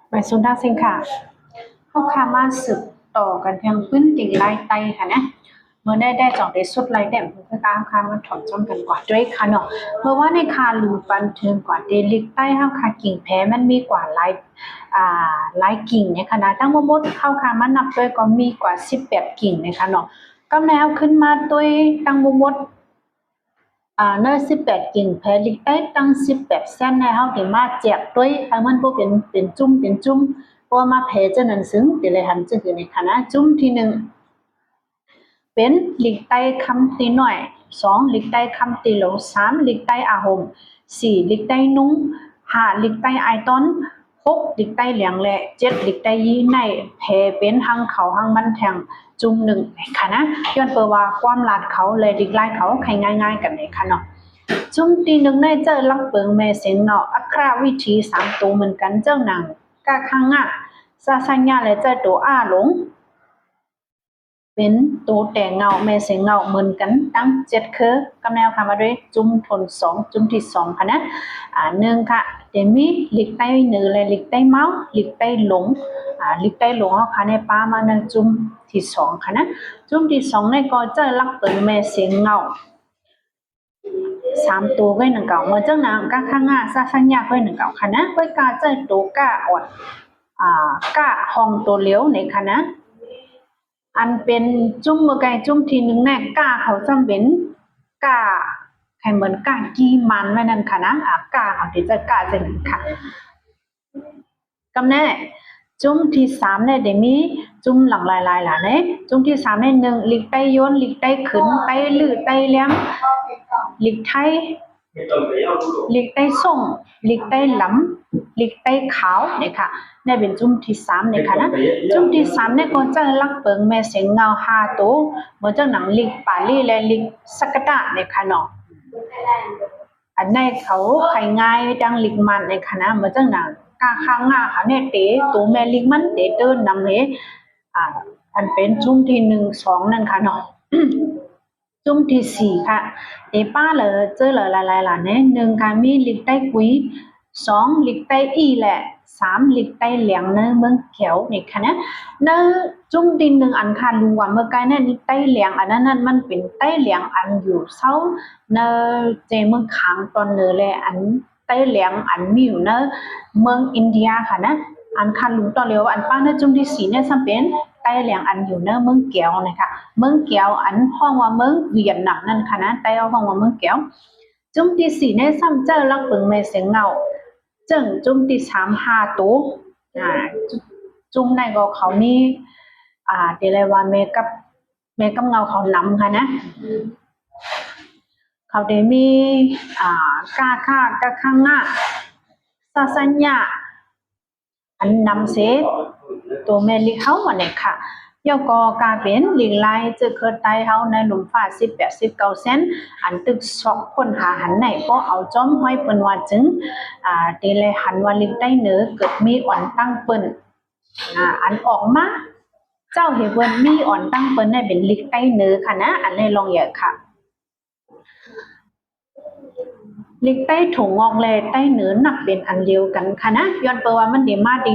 ไปสุดาสิงค่ะเข้าคามาสืบต่อกันยังพื้นติงลายไตค่ะนะเมื่อได้จ่องได้สุดลายแดมเพื่อการคามาถอนจอมกันกว่าด้วยค่ะเนาะเพราะว่าในคาลูปันเทิงกว่าเดลิกใต้เข้าคากิ่งแพ้มันมีกว่าลายกิ่งเนี่ยค่ะนะตั้งมดเข้าคามานับด้วยก็มีกว่า18กิ่งนะคะเนาะก็แนวขึ้นมาด้วยตั้งมดnơi 18กิ่งแพลิกใต้ตั้ง18เส้นในเฮาที่มาแจกด้วยให้มันบ่เป็นจุ่มเพราะมาแพจะนั้นซึ่งติเลยหันจึงอยู่ในคณะจุ่มที่1เป็นลิกใต้คำตีน้อย2ลิกใต้คำตีหลง3ลิกใต้อาหม4ลิกใต้นุ้ง5ลิกใต้ไอตอน6ลิกใต้เหลียงและ7ลิกใต้ยีในแพเป็นหังเขาหังมันแทงจุ่ม1ค่ะนะย้อนเปว่าความลาดเขาเลยลิกลายเขาใครง่ายๆกันเลยค่ะเนาะจุ่มตี1ในเจอลักเปิงแม่เสียงเนาะอัคราวิธี3ตัวเหมือนกันเจ้าหนังกะคังอ่ะซาสัญญาและเจอตัวอ้าหลงเป็นตัวแต่เงาแม่เสียงเงาเหมือนกันตั้ง7คือกำแนวค่ะมาด้วยจุ่มทน2จุ่มที่2ค่ะนะ1ค่ะเดมีลิกใต้เหนือและลิกใต้เมาลิกใต้หลงลิกใต้หลงเอาค่ะในป้ามาในจุ่มที่2ค่ะนะจุ่มที่2ในก็จะลักเปิงแม่เสียงเงา3ตัวไว้หนึ่งเก่าเมื่อเจ้าหนังก้าข้างหน้าซาสัญญาไว้หนึ่งเก่าค่ะนะไว้กาเจ้าตัวก้าอ่อนก้าห้องตัวเลี้ยวในค่ะนะอันเป็นจุ่มเมื่อไกจุ่มทีหนึ่งแน่ก้าเขาจำเป็นก้าใครเหมือนก้ากีมันไว้นั่นค่ะนะก้าเขาที่จะก้าจะหนึ่งค่ะกำแน่จุ่มที่3เนี่ยเดี๋ยวมีจุ่มหลังลายล่ะเนี่ยจุ่มที่3เนี่ย1ลิกใต้ย้นลิกใต้ขึ้นใต้ลื่อใต้เลี้ยมลิกไทยลิกใต้ส่งลิกใต้หลำลิกใต้ขาวเนี่ยค่ะเนี่ยเป็นจุ่มที่3เนี่ยค่ะนะจุ่มที่3เนี่ยก็จะลักเปิงแม่เสียงเงา5ตัวเหมือนเจ้าหนังลิกปาลี่และลิกสกัดเนี่ยค่ะเนาะอันในเขาไข่ง่ายดังลิกมันในคณะเหมือนเจ้าหนังกาข้างหน้าค่ะเนี่ยเต๋ตัวแม่ลิกมันเต๋เดินนำเลยอันเป็นจุ่มที่1 2นั่นค่ะเนาะจุ่มที่4ค่ะเตป้าเลยเจอเลยหลายๆล่ะเนี่ย1ค่ะมีลิกใต้กุย2ลิกใต้อีแหละ3ลิกใต้เหลียงเนื้อเมืองเขียวนี่ค่ะนะเนื้อจุ่มดิน1อันค่ะรู้ว่าเมื่อไกลเนี่ยใต้เหลียงอันนั้นมันเป็นใต้เหลียงอันอยู่เศร้าเนื้อเจเมืองขางตอนเนื้อเลยอันใต้เหลียงอันมีอยู่เนื้อเมืองอินเดียค่ะนะอันคันลุงตอนเร็วอันป้าเนื้อจุ่มที่4เนี่ยจำเป็นใต้เหลียงอันอยู่เนื้อเมืองเกียวนะคะเมืองเกียวอันห้องว่าเมืองเวียดนามนั่นค่ะนะใต้ห้องว่าเมืองเกียวจุ่มที่4เนี่ยซ้ำเจอลักเปิงแม่เสียงเงาจึงจุ่มที่3 5ตัวจุ่มในก็เขามีเดลว่าเมกับเงาเขานำค่ะนะเขาได้มีกาค่ากะข้างหน้าซาสัญญาอันนำเสตัวแม่ลิเขาวันนี้ค่ะยกกาเป็นลิงไลจะเกิดไตเฮาในหลุมฟ้า18-19เซนอันตึกสอกคนหาหันไหนก็เอาจ้อมห้อยเปิ้นว่าจึงเดลหันว่าลิงใต้เหนือเกิดมีอ่อนตั้งเปิ้นอันออกมาเจ้าเห็นว่ามีอ่อนตั้งเปิ้นได้เป็นลิงใต้เหนือค่ะนะอันนี้ลองอย่าค่ะลิกใต้ถุงงอกแลใต้เหนือหนักเป็นอันเดียวกันค่ะนะย้อนเปว่ามันเดมาดี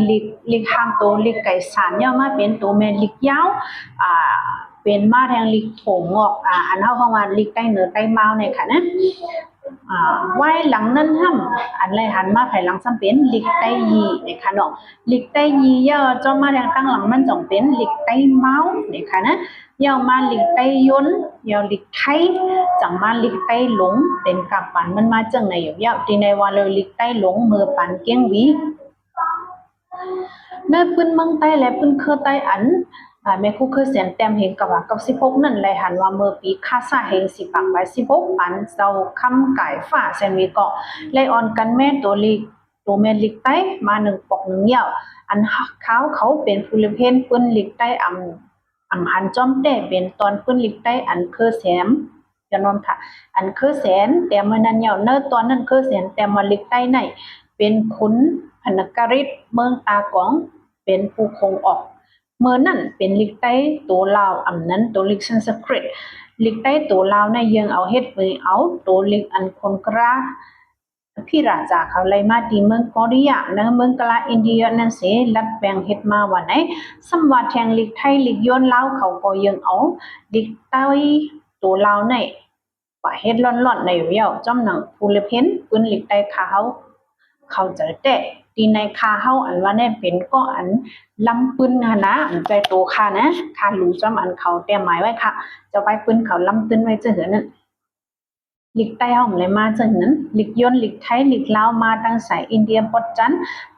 ลิกห้างโตลิกไก่สารย่อมาเป็นตัวแม่ลิกยาวเป็นมาแทงลิกถุงงอกอันเฮาเข้ามาลิกใต้เหนือใต้เมาเนี่ยค่ะนะไว้หลังนั้นห้ำอันไรหันมาภายหลังซ้ำเป็นลิกใต้ยีเนี่ยค่ะเนาะลิกใต้ยีย่อจอมาแทงตั้งหลังมันจ่องเป็นลิกใต้เมาเนี่ยค่ะนะย่อมาลิกใต้ยนย่อลิกไทยจังมาลิกใต้หลงเป็นกับปันมันมาจังในอยู่ยาวที่ในว่าเลยลิกใต้หลงมือปันเกี้ยงวีในปืนเมืองใต้และปืนเคอใต้อันแม่คู่คือเสียนแต้มเห็นกับว่ากับ16นั่นเลยหันว่าเมื่อปีคาซาเฮงสิปักไว้16ปันเจ้าคำไก่ฝ่าเซนวีก็เลยออนกันแม่ตัวลิกตัวแม่ลิกใต้มา1ปอก1ยาวอันเขาเป็นฟูลิเพนปืนลิกใต้อำหันจอมแต่เป็นตอนปืนลิกใต้อันคือแสมจะนอนค่ะอันคือแสนแต่เมื่อนั้นยาวเนอตอนนั้นคือแสนแต่มาลิกใต้ไหนเป็นขุนพนกฤษเมืองตากองเป็นผู้คงออกเมื่อนั่นเป็นลิกใต้ตัวลาวอำนั้นตัวลิกสันสกฤตลิกใต้ตัวลาวในยังเอาเฮ็ดมือเอาตัวลิกอันคนกระ พี่ราจาเขาเลยมาดีเมืองเกาหลีนะเมืองกลาอินเดียนั่นเสลัดแปลงเฮ็ดมาวันไหนสมวัติแทงลิกไทยลิกย้อนลาวเขาก็ยังเอาลิกใต้ตัวลาวในว่าเฮ็ดร้อนๆในเวียวจอมหนังผู้เลเพ้นปืนลิกใต้ขาเขาจะแต่ตีในคาเฮาอันว่าแน่เป็นก็อันลำปืนหั่นนะอันใจโตค่ะนะค่ะรู้จอมอันเขาเตรียมหมายไว้ค่ะจะไปปืนเขาลำปืนไว้จะเหือนั่นลิกใต้ห้องเลยมาจากนั้นลิกยนลิกไทยลิกลาวมาตั้งสายอินเดียปอดจัน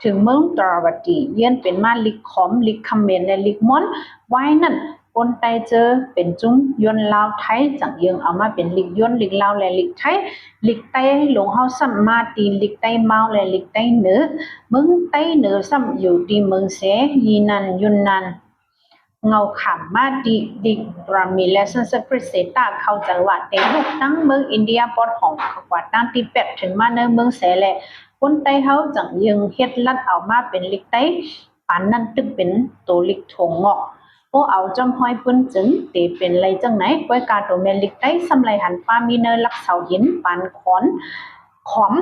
ถึงเมืองตราวัตีเยือนเป็นมาลิกขอมลิกคำเมนและลิกมอนไว้นั่นคนไตเจอเป็นจุ้มยนลาวไทยจังเยืองเอามาเป็นลิกยนลิกลาวและลิกไทยลิกไตหลงเฮาซ้ำมาตีลิกไตเมาและลิกไตเหนือเมืองไตเหนือซ้ำอยู่ที่เมืองเสยีนันยุนนันเงาขำมาดิรามีและสันสปริเซตาเข้าจังหวัดเตลุกตั้งเมืองอินเดียปอดของกว่าตั้งที่เป็ดถึงมาในเมืองเสแลคนไต้เฮาจังยังเฮ็ดลัดเอามาเป็นลิกไต้ปานนั้นตึกเป็นตัวลิกถงงอกโอเอาจอมห้อยปืนจึงเตเป็นไรจังไหนก้อยกาตัวเมลิกไต้สำไรหันปามีเนอลักเสาหินปานขอนขอม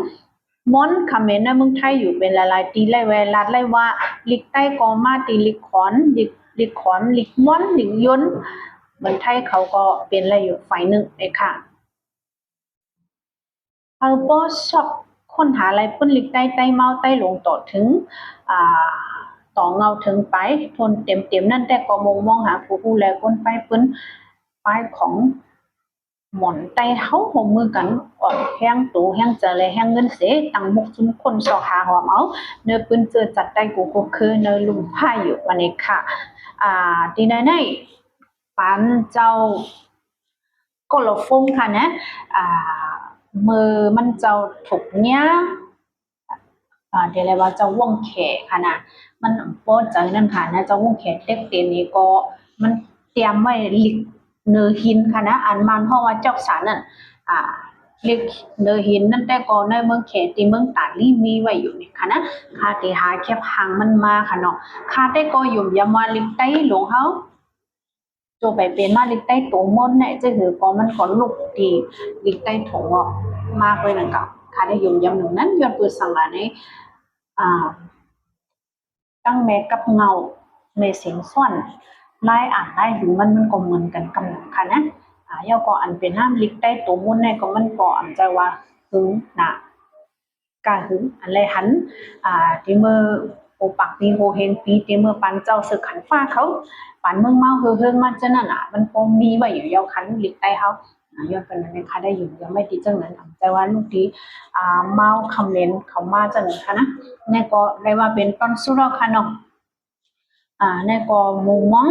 มอนคำเมนในเมืองไทยอยู่เป็นหลายๆตีไล่เวลาไล่ว่าลิกใต้ก็มาตีลิกขอนลิกขอนลิกม้อนลิกยนเหมือนไทยเขาก็เป็นอะไรอยู่ฝ่ายหนึ่งเลยค่ะเอาก็ชอบค้นหาอะไรปื้นลิกใต้เมาใต้ลงต่อถึงอ่าต่อเงาถึงไปทนเต็มนั่นแต่ก็มองหาผู้แลคนไปปื้นไปของหมอนไต้เฮาหมมือกันอ่อนแห้งตูแห้งเจอเลยแห้งเงินเสตังมุกจุมคนสอหาหอมเอาเนื้อปืนเจอจัดได้กูก็คือเนื้อลุมผ้าอยู่วันนี้ค่ะดีในปานเจ้าก็หลบฟงค่ะนะมือมันเจ้าถูกเนี้ยเดี๋ยวเลยว่าเจ้าว่องแขค่ะนะมันโป๊ใจนั่นค่ะนะเจ้าว่องแขเต็กเต็นนี้ก็มันเตรียมไว้ลิกเนื้อหินค่ะนะอันมันเพราะว่าเจ้าสารนั่นลิกเนื้อหินนั่นแต่ก็ในเมืองแขที่เมืองตาลีมีไว้อยู่นี่ค่ะนะค่าที่หาแคบหางมันมาค่ะเนาะค่าได้ก็อยู่ยามาลิกใต้หลวงเฮาโจไปเป็นมาลิกใต้ตัวมนเนี่ยจะถือก็มันก็ลุกดีลิกใต้ถงออกมากเลยนั่นก็ค่ะได้อยู่ยำหนึ่งนั้นย้อนปืนสั่งละในตั้งแม้กับเงาเมเสียงส่วนไล่อ่านได้ถึงมันก็เหมือนกันกำลังค่ะนะยาก็อันเป็นห้ามลิกได้ตัวมุนในก็มันก็อันใจว่าหึงนะกาหึงอันไรหันที่เมื่อโอปักปีโฮเฮงปีที่เมื่อปันเจ้าสึกขันฟ้าเขาปันเมืองเมาเฮืองมันจะนั่นมันก็มีไว้อยู่ยาวขันลิกได้เขาย้อนเป็นนั้นนะคะได้อยู่ยังไม่ดีจังนั้นแต่ว่าลูกที่เมาคอมเมนต์เขามาจังค่ะนะนี่ก็ได้ว่าเป็นต้นสุดแล้วค่ะเนาะนี่ก็มุมมอง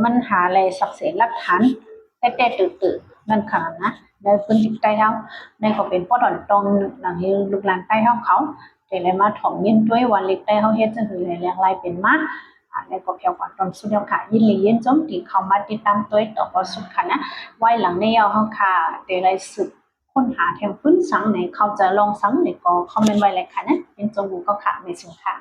มันหาอะไรสักเสหลักฐานแต่ตื่นนั่นค่ะนะในพื้นที่ใต้เฮาในก็เป็นป้อดอนตองหลังที่ลูกหลานใต้เฮาเขาแต่เลยมาถ่อมยินด้วยวันเล็กใต้เฮาเฮ็ดจังคือแรงลายเป็นมาแล้วก็เกี่ยวกับตอนสุดแล้วค่ะยินดียินจมที่เข้ามาติดตามตัวต่อก็สุดค่ะนะไว้หลังในยาวเฮาค่ะแต่ไรสุดค้นหาแถวพื้นสังไหนเขาจะลองสังไหนก็คอมเมนต์ไว้เลยค่ะนะเป็นจงหูก็ค่ะไม่สุดค่ะ